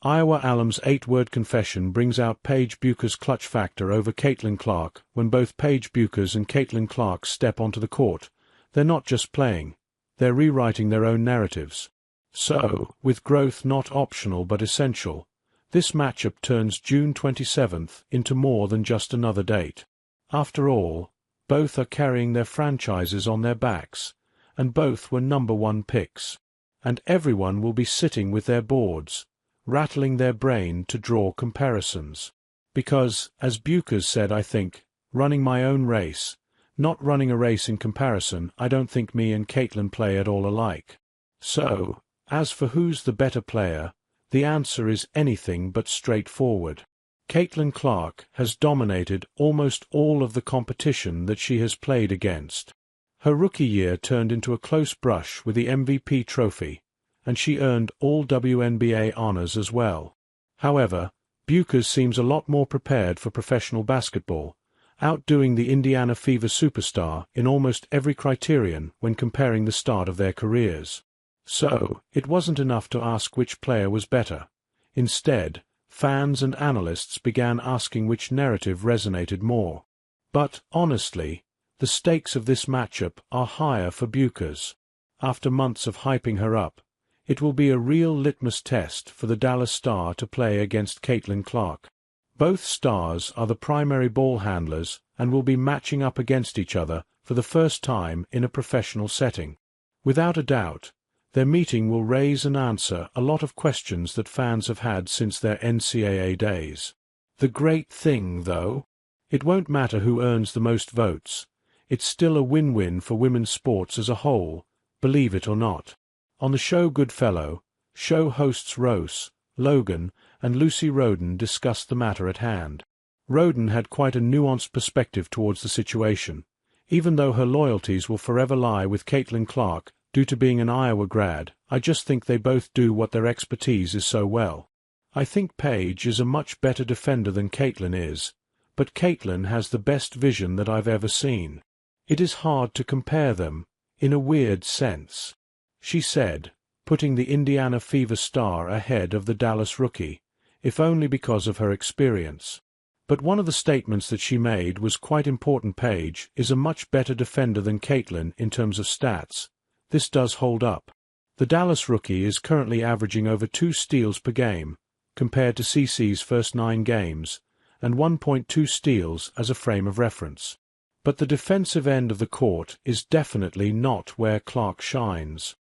Iowa Alum's 8-word confession brings out Paige Bueckers' clutch factor over Caitlin Clark. When both Paige Bueckers and Caitlin Clark step onto the court, they're not just playing, they're rewriting their own narratives. So, with growth not optional but essential, this matchup turns June 27th into more than just another date. After all, both are carrying their franchises on their backs, and both were #1 picks. And everyone will be sitting with their boards, rattling their brain to draw comparisons. Because, as Bueckers said, I think, running my own race, not running a race in comparison, I don't think me and Caitlin play at all alike. So, as for who's the better player, the answer is anything but straightforward. Caitlin Clark has dominated almost all of the competition that she has played against. Her rookie year turned into a close brush with the MVP trophy, and she earned all WNBA honors as well. However, Bueckers seems a lot more prepared for professional basketball, outdoing the Indiana Fever superstar in almost every criterion when comparing the start of their careers. So, it wasn't enough to ask which player was better. Instead, fans and analysts began asking which narrative resonated more. But, honestly, the stakes of this matchup are higher for Bueckers. After months of hyping her up, it will be a real litmus test for the Dallas Star to play against Caitlin Clark. Both stars are the primary ball handlers and will be matching up against each other for the first time in a professional setting. Without a doubt, their meeting will raise and answer a lot of questions that fans have had since their NCAA days. The great thing, though, it won't matter who earns the most votes. It's still a win-win for women's sports as a whole, believe it or not. On the show Goodfellow, show hosts Rose, Logan, and Lucy Roden discussed the matter at hand. Roden had quite a nuanced perspective towards the situation. Even though her loyalties will forever lie with Caitlin Clark due to being an Iowa grad, I just think they both do what their expertise is so well. I think Paige is a much better defender than Caitlin is, but Caitlin has the best vision that I've ever seen. It is hard to compare them, in a weird sense. She said, putting the Indiana Fever star ahead of the Dallas rookie, if only because of her experience. But one of the statements that she made was quite important. Paige is a much better defender than Caitlin in terms of stats. This does hold up. The Dallas rookie is currently averaging over 2 steals per game, compared to CeCe's first 9 games, and 1.2 steals as a frame of reference. But the defensive end of the court is definitely not where Clark shines.